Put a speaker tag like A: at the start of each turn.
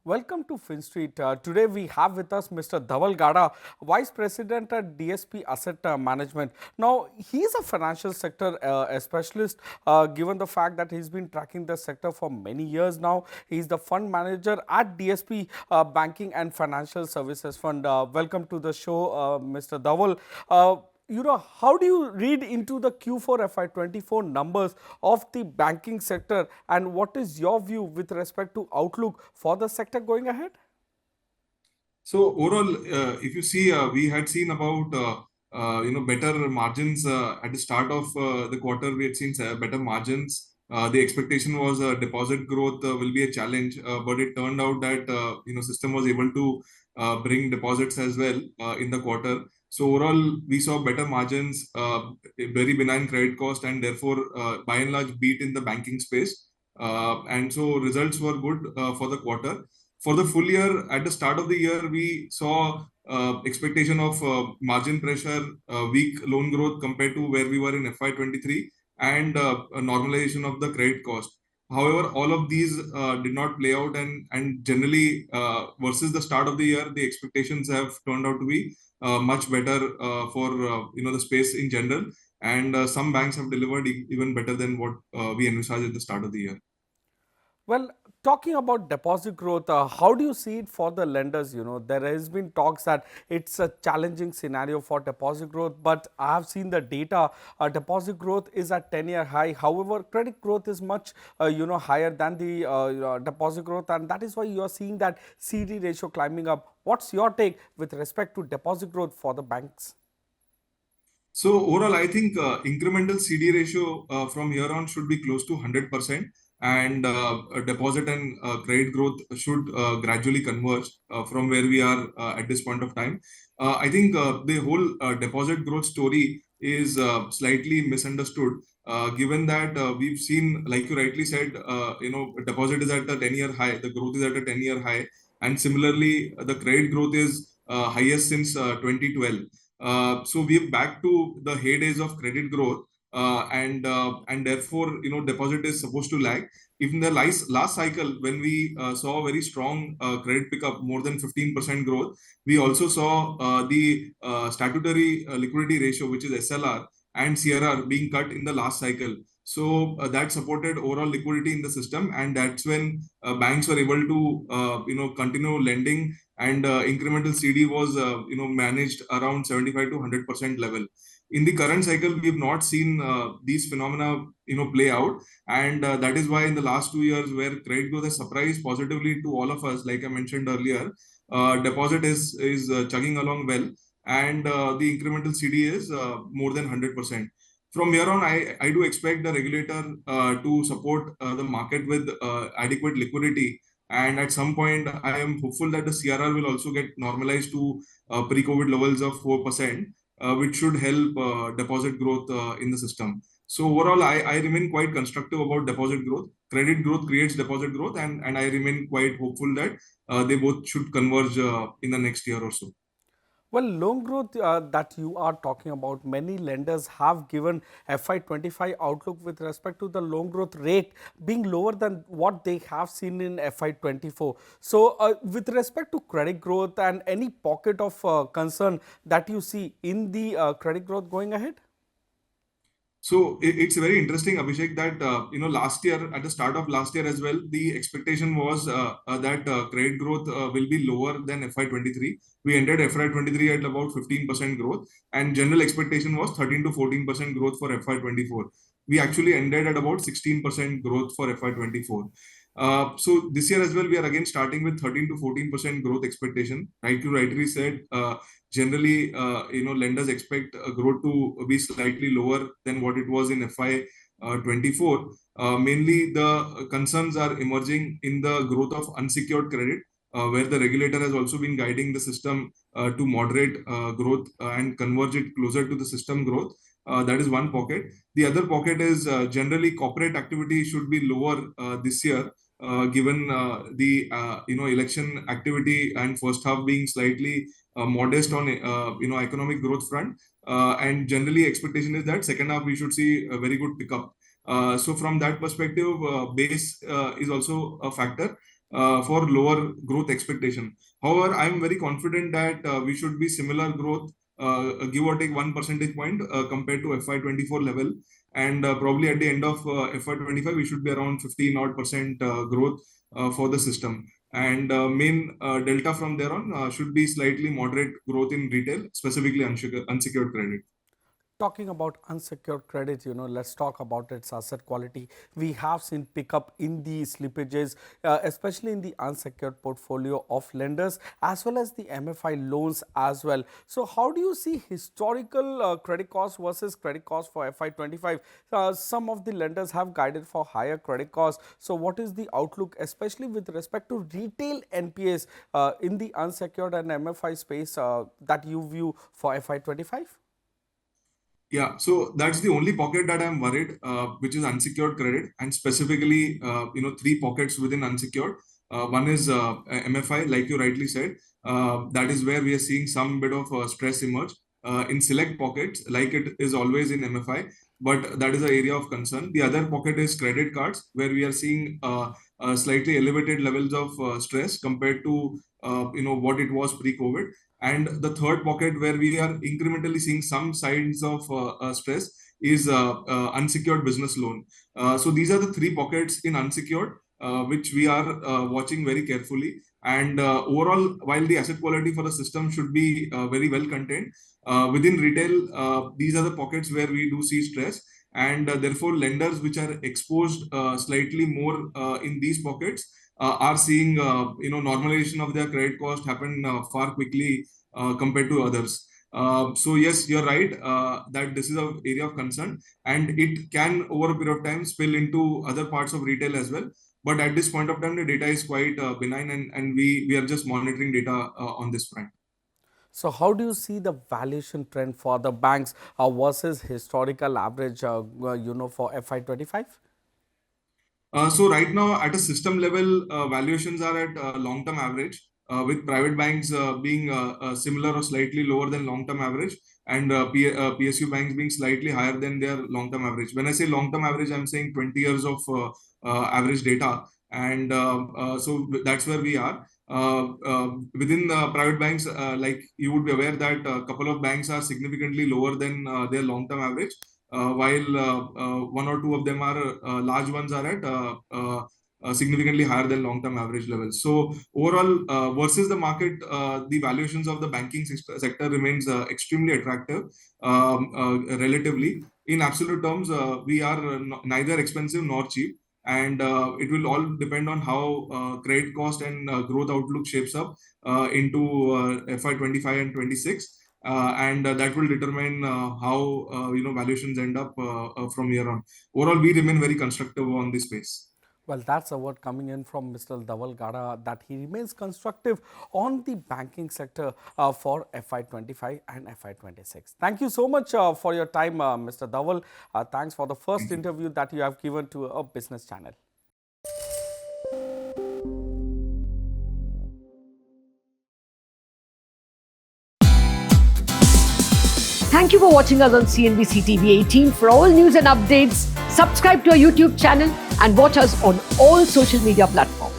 A: Welcome to Finstreet. Today we have with us Mr. Dhaval Gada, Vice President at DSP Asset Management. Now, he is a financial sector specialist, given the fact that he's been tracking the sector for many years now. He's the fund manager at DSP Banking and Financial Services Fund. Welcome to the show, Mr. Dhaval. How do you read into the Q4 FY24 numbers of the banking sector, and what is your view with respect to outlook for the sector going ahead?
B: So overall, if you see, we had seen about better margins at the start of the quarter. We had seen better margins. The expectation was deposit growth will be a challenge, but it turned out that system was able to bring deposits as well in the quarter. So overall, we saw better margins, a very benign credit cost, and therefore, by and large, beat in the banking space. And so results were good for the quarter. For the full year, at the start of the year, we saw expectation of margin pressure, weak loan growth compared to where we were in FY23, and a normalization of the credit cost. However, all of these did not play out, and generally versus the start of the year, the expectations have turned out to be much better for the space in general, and some banks have delivered even better than what we envisaged at the start of the year.
A: Well, talking about deposit growth, how do you see it for the lenders? There has been talks that it's a challenging scenario for deposit growth, but I have seen the data. Deposit growth is at 10-year high. However, credit growth is much, higher than the deposit growth, and that is why you are seeing that CD ratio climbing up. What's your take with respect to deposit growth for the banks?
B: So overall, I think incremental CD ratio from here on should be close to 100%, and deposit and credit growth should gradually converge from where we are at this point of time. I think the whole deposit growth story is slightly misunderstood, given that we've seen, like you rightly said, deposit is at a 10-year high, the growth is at a 10-year high, and similarly, the credit growth is highest since 2012. So we're back to the heydays of credit growth, and therefore deposit is supposed to lag. Even the last cycle, when we saw a very strong credit pickup, more than 15% growth, we also saw the statutory liquidity ratio, which is SLR, and CRR being cut in the last cycle. So that supported overall liquidity in the system, and that's when banks were able to continue lending, and incremental CD was managed around 75 to 100% level. In the current cycle, we have not seen these phenomena play out, and that is why in the last 2 years, where credit growth has surprised positively to all of us, like I mentioned earlier, deposit is chugging along well, and the incremental CD is more than 100%. From here on, I do expect the regulator to support the market with adequate liquidity. And at some point, I am hopeful that the CRR will also get normalized to pre-COVID levels of 4%, which should help deposit growth in the system. So overall, I remain quite constructive about deposit growth. Credit growth creates deposit growth, and I remain quite hopeful that they both should converge in the next year or so.
A: Well, loan growth that you are talking about, many lenders have given FY25 outlook with respect to the loan growth rate being lower than what they have seen in FY24. So, with respect to credit growth and any pocket of concern that you see in the credit growth going ahead?
B: So it's very interesting, Abhishek, that last year, at the start of last year as well, the expectation was that credit growth will be lower than FY23. We ended FY23 at about 15% growth, and general expectation was 13 to 14% growth for FY24. We actually ended at about 16% growth for FY24. So this year as well, we are again starting with 13 to 14% growth expectation. Like you rightly said, generally, lenders expect growth to be slightly lower than what it was in FY24. Mainly, the concerns are emerging in the growth of unsecured credit, where the regulator has also been guiding the system to moderate growth and converge it closer to the system growth. That is one pocket. The other pocket is generally corporate activity should be lower this year, given the election activity and first half being slightly modest on economic growth front, and generally expectation is that second half we should see a very good pickup. So from that perspective, base is also a factor. for lower growth expectation. However, I'm very confident that we should be similar growth, give or take 1 percentage point compared to FY24 level, and probably at the end of FY25 we should be around 15 odd percent growth for the system. And main delta from there on should be slightly moderate growth in retail, specifically unsecured credit.
A: Talking about unsecured credit, let's talk about its asset quality. We have seen pickup in the slippages, especially in the unsecured portfolio of lenders as well as the MFI loans as well. So how do you see historical credit cost versus credit cost for FY25? Some of the lenders have guided for higher credit costs. So what is the outlook, especially with respect to retail NPAs in the unsecured and MFI space that you view for FY25?
B: Yeah, so that's the only pocket that I'm worried, which is unsecured credit, and specifically, three pockets within unsecured. One is MFI, like you rightly said. That is where we are seeing some bit of stress emerge in select pockets, like it is always in MFI, but that is an area of concern. The other pocket is credit cards, where we are seeing slightly elevated levels of stress compared to what it was pre-COVID. And the third pocket where we are incrementally seeing some signs of stress is unsecured business loan. So these are the three pockets in unsecured, which we are watching very carefully. And overall, while the asset quality for the system should be very well contained, within retail, these are the pockets where we do see stress. And therefore, lenders which are exposed slightly more in these pockets are seeing normalization of their credit cost happen far quickly compared to others. So yes, you're right that this is an area of concern, and it can over a period of time spill into other parts of retail as well. But at this point of time, the data is quite benign, and we are just monitoring data on this front.
A: So how do you see the valuation trend for the banks versus historical average, for FY25?
B: So right now, at a system level, valuations are at long-term average, with private banks being similar or slightly lower than long-term average, and PSU banks being slightly higher than their long-term average. When I say long-term average, I'm saying 20 years of average data, and so that's where we are. Within private banks, like you would be aware that a couple of banks are significantly lower than their long-term average, while one or two of them are large ones are at significantly higher than long-term average levels. So overall, versus the market, the valuations of the banking sector remains extremely attractive relatively. In absolute terms, we are neither expensive nor cheap. And it will all depend on how credit cost and growth outlook shapes up into FY25 and 26. And that will determine how valuations end up from here on. Overall, we remain very constructive on this space.
A: Well, that's a word coming in from Mr. Dhaval Gada that he remains constructive on the banking sector for FY25 and FY26. Thank you so much for your time, Mr. Dhaval. Thanks for the first interview that you have given to a business channel.
C: Thank you for watching us on CNBC TV18. For all news and updates, subscribe to our YouTube channel and watch us on all social media platforms.